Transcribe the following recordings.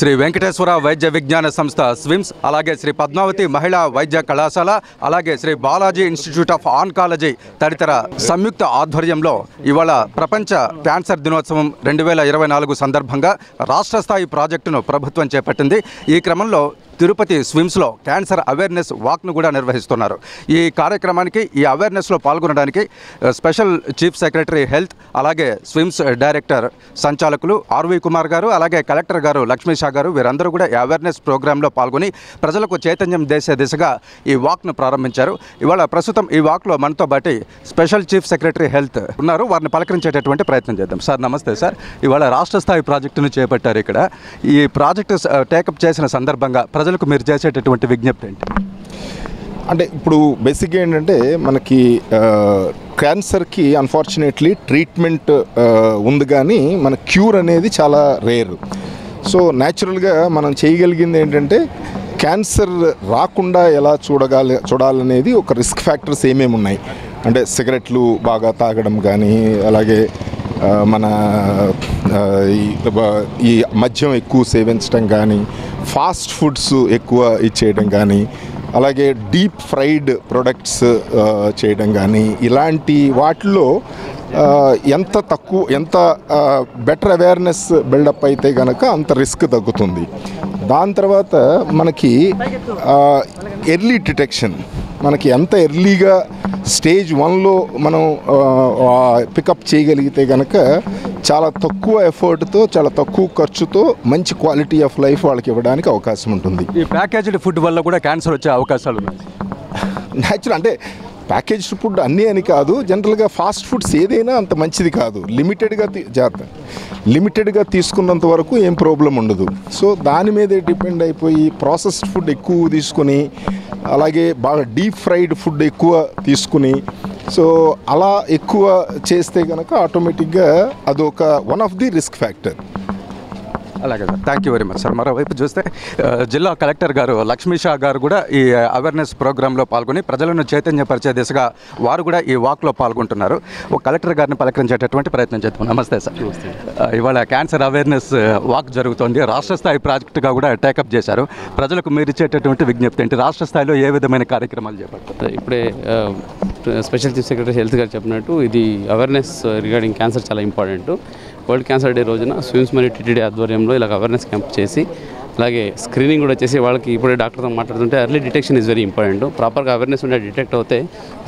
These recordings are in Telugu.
శ్రీ వెంకటేశ్వర వైద్య విజ్ఞాన సంస్థ స్విమ్స్, అలాగే శ్రీ పద్మావతి మహిళా వైద్య కళాశాల, అలాగే Shri Balaji institute of oncology తదితర సంయుక్త ఆధ్వర్యంలో ఇవాళ ప్రపంచ క్యాన్సర్ దినోత్సవం 2024 సందర్భంగా రాష్ట్ర స్థాయి ప్రాజెక్టును ప్రభుత్వం చేపట్టింది. ఈ క్రమంలో తిరుపతి స్విమ్స్లో క్యాన్సర్ అవేర్నెస్ వాక్ను కూడా నిర్వహిస్తున్నారు. ఈ కార్యక్రమానికి, ఈ అవేర్నెస్లో పాల్గొనడానికి స్పెషల్ చీఫ్ సెక్రటరీ హెల్త్, అలాగే స్విమ్స్ డైరెక్టర్ సంచాలకులు ఆర్వి కుమార్ గారు, అలాగే కలెక్టర్ గారు లక్ష్మీ షా గారు, వీరందరూ కూడా ఈ అవేర్నెస్ ప్రోగ్రాంలో పాల్గొని ప్రజలకు చైతన్యం చేసే దిశగా ఈ వాక్ను ప్రారంభించారు. ఇవాళ ప్రస్తుతం ఈ వాక్లో మనతో పాటు స్పెషల్ చీఫ్ సెక్రటరీ హెల్త్ ఉన్నారు. వారిని పలకరించేటటువంటి ప్రయత్నం చేద్దాం. సార్ నమస్తే సార్. ఇవాళ రాష్ట్ర స్థాయి ప్రాజెక్టును చేపట్టారు. ఇక్కడ ఈ ప్రాజెక్టు టేకప్ చేసిన సందర్భంగా ప్రజలకు మీరు చేసేటటువంటి విజ్ఞప్తి ఏంటి? అంటే ఇప్పుడు బేసిక్గా ఏంటంటే మనకి క్యాన్సర్కి అన్ఫార్చునేట్లీ ట్రీట్మెంట్ ఉంది, కానీ మన క్యూర్ అనేది చాలా రేర్. సో న్యాచురల్గా మనం చేయగలిగింది ఏంటంటే క్యాన్సర్ రాకుండా ఎలా చూడాలనేది ఒక రిస్క్ ఫ్యాక్టర్స్ ఏమేమి ఉన్నాయి అంటే సిగరెట్లు బాగా తాగడం కానీ, అలాగే మన ఈ మద్యం ఎక్కువ సేవించడం కానీ, ఫాస్ట్ ఫుడ్స్ ఎక్కువ ఇచ్చేయడం కానీ, అలాగే డీప్ ఫ్రైడ్ ప్రొడక్ట్స్ చేయడం కానీ, ఇలాంటి వాటిలో ఎంత బెటర్ అవేర్నెస్ బిల్డప్ అయితే కనుక అంత రిస్క్ తగ్గుతుంది. దాని తర్వాత మనకి ఎర్లీ డిటెక్షన్, మనకి ఎంత ఎర్లీగా స్టేజ్ 1లో మనం పికప్ చేయగలిగితే కనుక చాలా తక్కువ ఎఫర్ట్తో, చాలా తక్కువ ఖర్చుతో మంచి క్వాలిటీ ఆఫ్ లైఫ్ వాళ్ళకి ఇవ్వడానికి అవకాశం ఉంటుంది. ఈ ప్యాకేజ్డ్ ఫుడ్ వల్ల కూడా క్యాన్సర్ వచ్చే అవకాశాలు ఉన్నాయి. న్యాచురల్ అంటే ప్యాకేజ్డ్ ఫుడ్ అన్నీ అని కాదు, జనరల్గా ఫాస్ట్ ఫుడ్స్ ఏదైనా అంత మంచిది కాదు. లిమిటెడ్గా తీసుకున్నంత వరకు ఏం ప్రాబ్లం ఉండదు. సో దాని మీదే డిపెండ్ అయిపోయి ప్రాసెస్డ్ ఫుడ్ ఎక్కువ తీసుకుని, అలాగే బాగా డీప్ ఫ్రైడ్ ఫుడ్ ఎక్కువ తీసుకుని, సో అలా ఎక్కువ చేస్తే కనుక ఆటోమేటిక్గా అదొక one of the risk factor. అలాగే sir, thank you very much sir. మరోవైపు చూస్తే జిల్లా కలెక్టర్ గారు లక్ష్మీ షా గారు కూడా ఈ అవేర్నెస్ ప్రోగ్రాంలో పాల్గొని ప్రజలను చైతన్యపరిచే దిశగా వారు కూడా ఈ వాక్లో పాల్గొంటున్నారు. ఒక కలెక్టర్ గారిని పలకరించేటటువంటి ప్రయత్నం చేద్దాం. నమస్తే సార్. ఇవాళ క్యాన్సర్ అవేర్నెస్ వాక్ జరుగుతోంది. రాష్ట్ర స్థాయి ప్రాజెక్టుగా కూడా టేకప్ చేశారు. ప్రజలకు మీరు ఇచ్చేటటువంటి విజ్ఞప్తి ఏంటి? రాష్ట్ర స్థాయిలో ఏ విధమైన కార్యక్రమాలు చేపడతారు? ఇప్పుడే స్పెషల్ చీఫ్ సెక్రటరీ హెల్త్ గారు చెప్పినట్టు ఇది అవేర్నెస్ రిగార్డింగ్ క్యాన్సర్ చాలా ఇంపార్టెంట్. వరల్డ్ క్యాన్సర్ డే రోజున స్విమ్స్ మరియు టీటీడీ ఆధ్వర్యంలో ఇలా అవేర్నెస్ క్యాంప్ చేసి, అలాగే స్క్రీనింగ్ కూడా చేసి వాళ్ళకి ఇప్పుడే డాక్టర్తో మాట్లాడుతుంటే early detection is very important. ప్రాపర్గా అవేర్నెస్ ఉంటే డిటెక్ట్ అవుతాయి.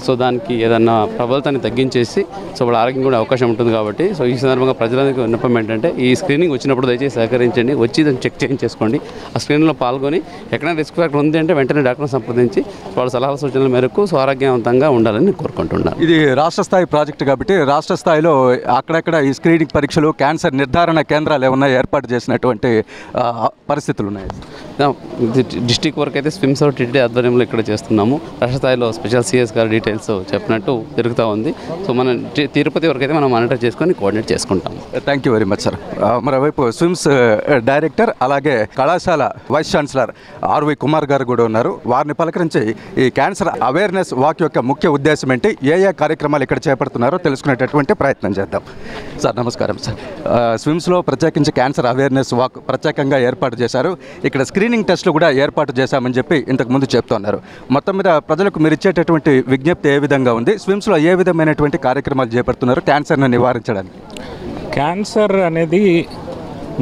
సో దానికి ఏదన్నా ప్రబలతాన్ని తగ్గించేసి సో వాళ్ళ ఆరోగ్యం కూడా అవకాశం ఉంటుంది. కాబట్టి సో ఈ సందర్భంగా ప్రజలందరికీ విన్నపం ఏంటంటే ఈ స్క్రీనింగ్ వచ్చినప్పుడు దయచేసి సహకరించండి, వచ్చి దాన్ని చెక్ చేయించేసుకోండి. ఆ స్క్రీనింగ్లో పాల్గొని ఎక్కడైనా రిస్క్ ఫ్యాక్టర్ ఉంది అంటే వెంటనే డాక్టర్ని సంప్రదించి వాళ్ళ సలహా సూచనల మేరకు సో ఆరోగ్యవంతంగా ఉండాలని కోరుకుంటున్నాను. ఇది రాష్ట్ర స్థాయి ప్రాజెక్టు కాబట్టి రాష్ట్ర స్థాయిలో అక్కడక్కడ ఈ స్క్రీనింగ్ పరీక్షలు, క్యాన్సర్ నిర్ధారణ కేంద్రాలు ఏమన్నా ఏర్పాటు చేసినటువంటి పరిస్థితులు ఉన్నాయి? డిస్టిక్ వరకు అయితే స్విమ్స్ టీటీడీ ఆధ్వర్యంలో ఇక్కడ చేస్తున్నాము. రాష్ట్ర స్థాయిలో స్పెషల్ సిఎస్ గారు డీటెయిల్స్ చెప్పినట్టు జరుగుతూ ఉంది. సో మనం తిరుపతి వరకు అయితే మనం మానిటర్ చేసుకొని కోఆర్డినేట్ చేసుకుంటాము. Thank you very much sir. మరోవైపు స్విమ్స్ డైరెక్టర్, అలాగే కళాశాల వైస్ ఛాన్సలర్ ఆర్వి కుమార్ గారు కూడా ఉన్నారు. వారిని పలకరించి ఈ క్యాన్సర్ అవేర్నెస్ వాక్ యొక్క ముఖ్య ఉద్దేశం ఏంటి, ఏ కార్యక్రమాలు ఇక్కడ చేపడుతున్నారో తెలుసుకునేటటువంటి ప్రయత్నం చేద్దాం. సార్ నమస్కారం సార్. స్విమ్స్లో ప్రత్యేకించి క్యాన్సర్ అవేర్నెస్ వాక్ ప్రత్యేకంగా ఏర్పాటు చేశారు. ఇక్కడ స్క్రీనింగ్ టెస్టులు కూడా ఏర్పాటు చేశామని చెప్పి ఇంతకుముందు చెప్తున్నారు. మొత్తం మీద ప్రజలకు మీరు ఇచ్చేటటువంటి విజ్ఞప్తి ఏ విధంగా ఉంది? స్విమ్స్లో ఏ విధమైనటువంటి కార్యక్రమాలు చేపడుతున్నారు క్యాన్సర్ను నివారించడానికి? క్యాన్సర్ అనేది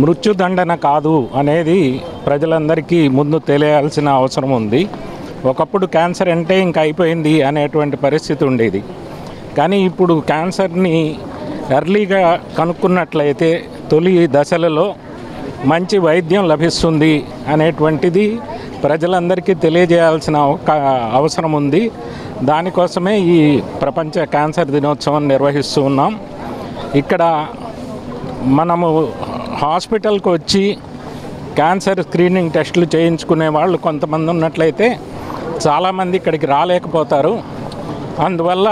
మృత్యుదండన కాదు అనేది ప్రజలందరికీ ముందు తెలియాల్సిన అవసరం ఉంది. ఒకప్పుడు క్యాన్సర్ అంటే ఇంక అయిపోయింది అనేటువంటి పరిస్థితి ఉండేది. కానీ ఇప్పుడు క్యాన్సర్ని ఎర్లీగా కనుక్కున్నట్లయితే తొలి దశలలో మంచి వైద్యం లభిస్తుంది అనేటువంటిది ప్రజలందరికీ తెలియజేయాల్సిన అవసరం ఉంది. దానికోసమే ఈ ప్రపంచ క్యాన్సర్ దినోత్సవం నిర్వహిస్తూ ఉన్నాం. ఇక్కడ మనము హాస్పిటల్కి వచ్చి క్యాన్సర్ స్క్రీనింగ్ టెస్టులు చేయించుకునే వాళ్ళు కొంతమంది ఉన్నట్లయితే చాలామంది ఇక్కడికి రాలేకపోతారు. అందువల్ల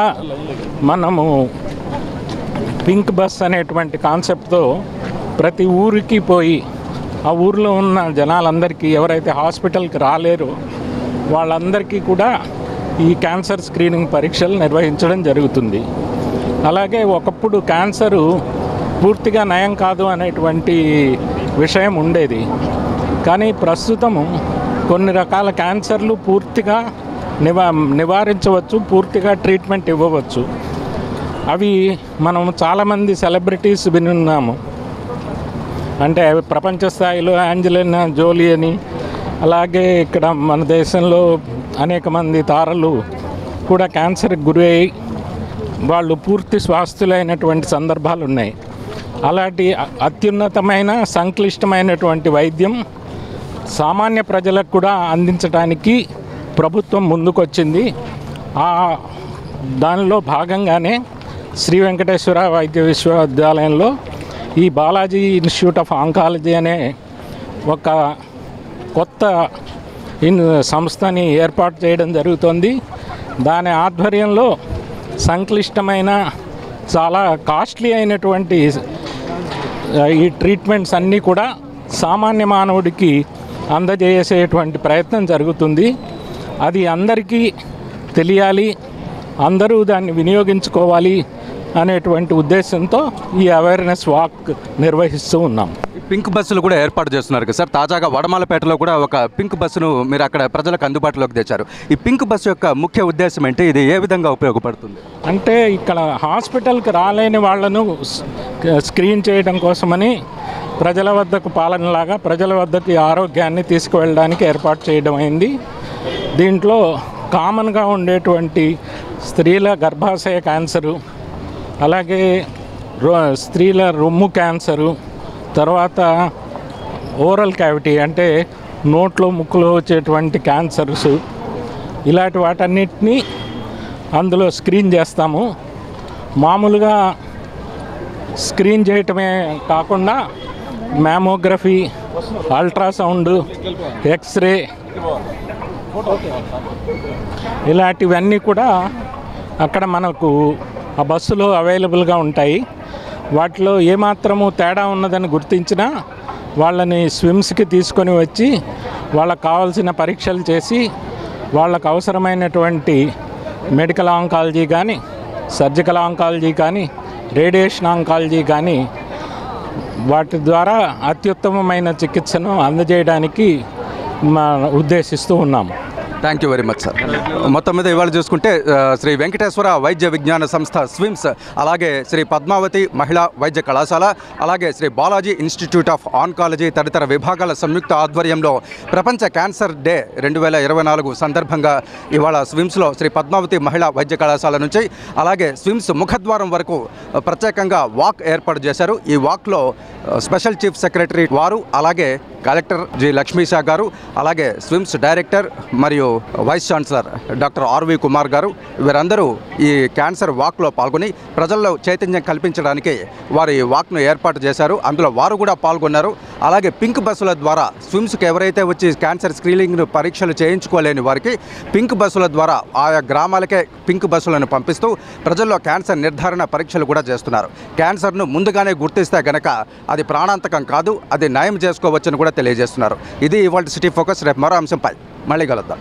మనము పింక్ బస్ అనేటువంటి కాన్సెప్ట్తో ప్రతి ఊరికి పోయి ఆ ఊరిలో ఉన్న జనాలందరికీ, ఎవరైతే హాస్పిటల్కి రాలేరో వాళ్ళందరికీ కూడా ఈ క్యాన్సర్ స్క్రీనింగ్ పరీక్షలు నిర్వహించడం జరుగుతుంది. అలాగే ఒకప్పుడు క్యాన్సరు పూర్తిగా నయం కాదు అనేటువంటి విషయం ఉండేది. కానీ ప్రస్తుతము కొన్ని రకాల క్యాన్సర్లు పూర్తిగా నివారించవచ్చు, పూర్తిగా ట్రీట్మెంట్ ఇవ్వవచ్చు. అవి మనం చాలామంది సెలబ్రిటీస్ వినున్నాము. అంటే ప్రపంచ స్థాయిలో యాంజెలినా జోలీ అని, అలాగే ఇక్కడ మన దేశంలో అనేక మంది తారలు కూడా క్యాన్సర్కి గురి అయ్యి వాళ్ళు పూర్తి స్వాస్థ్యులైనటువంటి సందర్భాలు ఉన్నాయి. అలాంటి అత్యున్నతమైన సంక్లిష్టమైనటువంటి వైద్యం సామాన్య ప్రజలకు కూడా అందించడానికి ప్రభుత్వం ముందుకొచ్చింది. దానిలో భాగంగానే శ్రీ వెంకటేశ్వర వైద్య విశ్వవిద్యాలయంలో ఈ బాలాజీ ఇన్స్టిట్యూట్ ఆఫ్ ఆంకాలజీ అనే ఒక కొత్త సంస్థని ఏర్పాటు చేయడం జరుగుతుంది. దాని ఆధ్వర్యంలో సంక్లిష్టమైన చాలా కాస్ట్లీ అయినటువంటి ఈ ట్రీట్మెంట్స్ అన్నీ కూడా సామాన్య మానవుడికి అందజేసేటువంటి ప్రయత్నం జరుగుతుంది. అది అందరికీ తెలియాలి, అందరూ దాన్ని వినియోగించుకోవాలి అనేటువంటి ఉద్దేశంతో ఈ అవేర్నెస్ వాక్ నిర్వహిస్తూ ఉన్నాం. పింక్ బస్సులు కూడా ఏర్పాటు చేస్తున్నారు కదా సార్. తాజాగా వడమాలపేటలో కూడా ఒక పింక్ బస్సును మీరు అక్కడ ప్రజలకు అందుబాటులోకి తెచ్చారు. ఈ పింక్ బస్సు యొక్క ముఖ్య ఉద్దేశం ఏంటి? ఇది ఏ విధంగా ఉపయోగపడుతుంది? అంటే ఇక్కడ హాస్పిటల్కి రాలేని వాళ్ళను స్క్రీన్ చేయడం కోసమని ప్రజల వద్దకు పాలనలాగా ప్రజల వద్దకు ఆరోగ్యాన్ని తీసుకువెళ్ళడానికి ఏర్పాటు చేయడం అయింది. దీంట్లో కామన్గా ఉండేటువంటి స్త్రీల గర్భాశయ క్యాన్సరు, అలాగే స్త్రీల రొమ్ము క్యాన్సరు, తర్వాత ఓరల్ క్యావిటీ అంటే నోట్లో ముక్కులో వచ్చేటువంటి క్యాన్సర్స్, ఇలాంటి వాటన్నిటినీ అందులో స్క్రీన్ చేస్తాము. మామూలుగా స్క్రీన్ చేయటమే కాకుండా మ్యామోగ్రఫీ, అల్ట్రాసౌండ్, ఎక్స్రే ఇలాంటివన్నీ కూడా అక్కడ మనకు ఆ బస్సులో అవైలబుల్గా ఉంటాయి. వాటిలో ఏమాత్రము తేడా ఉన్నదని గుర్తించినా వాళ్ళని స్విమ్స్కి తీసుకొని వచ్చి వాళ్ళకు కావాల్సిన పరీక్షలు చేసి వాళ్ళకు అవసరమైనటువంటి మెడికల్ ఆంకాలజీ కానీ, సర్జికల్ ఆంకాలజీ కానీ, రేడియేషన్ ఆంకాలజీ కానీ వాటి ద్వారా అత్యుత్తమమైన చికిత్సను అందజేయడానికి ఉద్దేశిస్తూ ఉన్నాము. Thank you very much sir. మొత్తం మీద ఇవాళ చూసుకుంటే శ్రీ వెంకటేశ్వర వైద్య విజ్ఞాన సంస్థ స్విమ్స్, అలాగే శ్రీ పద్మావతి మహిళా వైద్య కళాశాల, అలాగే Shri Balaji institute of oncology తదితర విభాగాల సంయుక్త ఆధ్వర్యంలో ప్రపంచ క్యాన్సర్ డే 2024 సందర్భంగా ఇవాళ స్విమ్స్లో శ్రీ పద్మావతి మహిళా వైద్య కళాశాల నుంచి అలాగే స్విమ్స్ ముఖద్వారం వరకు ప్రత్యేకంగా వాక్ ఏర్పాటు చేశారు. ఈ వాక్లో స్పెషల్ చీఫ్ సెక్రటరీ వారు, అలాగే కలెక్టర్ జి లక్ష్మీషా గారు, అలాగే స్విమ్స్ డైరెక్టర్ మరియు వైస్ ఛాన్సలర్ డాక్టర్ ఆర్వి కుమార్ గారు, వీరందరూ ఈ క్యాన్సర్ వాక్లో పాల్గొని ప్రజల్లో చైతన్యం కల్పించడానికి వారు ఈ వాక్ను ఏర్పాటు చేశారు. అందులో వారు కూడా పాల్గొన్నారు. అలాగే పింక్ బస్సుల ద్వారా స్విమ్స్కి ఎవరైతే వచ్చి క్యాన్సర్ స్క్రీనింగ్ పరీక్షలు చేయించుకోలేని వారికి పింక్ బస్సుల ద్వారా ఆయా గ్రామాలకే పింక్ బస్సులను పంపిస్తూ ప్రజల్లో క్యాన్సర్ నిర్ధారణ పరీక్షలు కూడా చేస్తున్నారు. క్యాన్సర్ను ముందుగానే గుర్తిస్తే గనక అది ప్రాణాంతకం కాదు, అది నయం చేసుకోవచ్చని కూడా తెలియజేస్తున్నారు. ఇది ఇవాళ సిటీ ఫోకస్. రేపు మరో అంశంపై మళ్ళీ కలుద్దాం.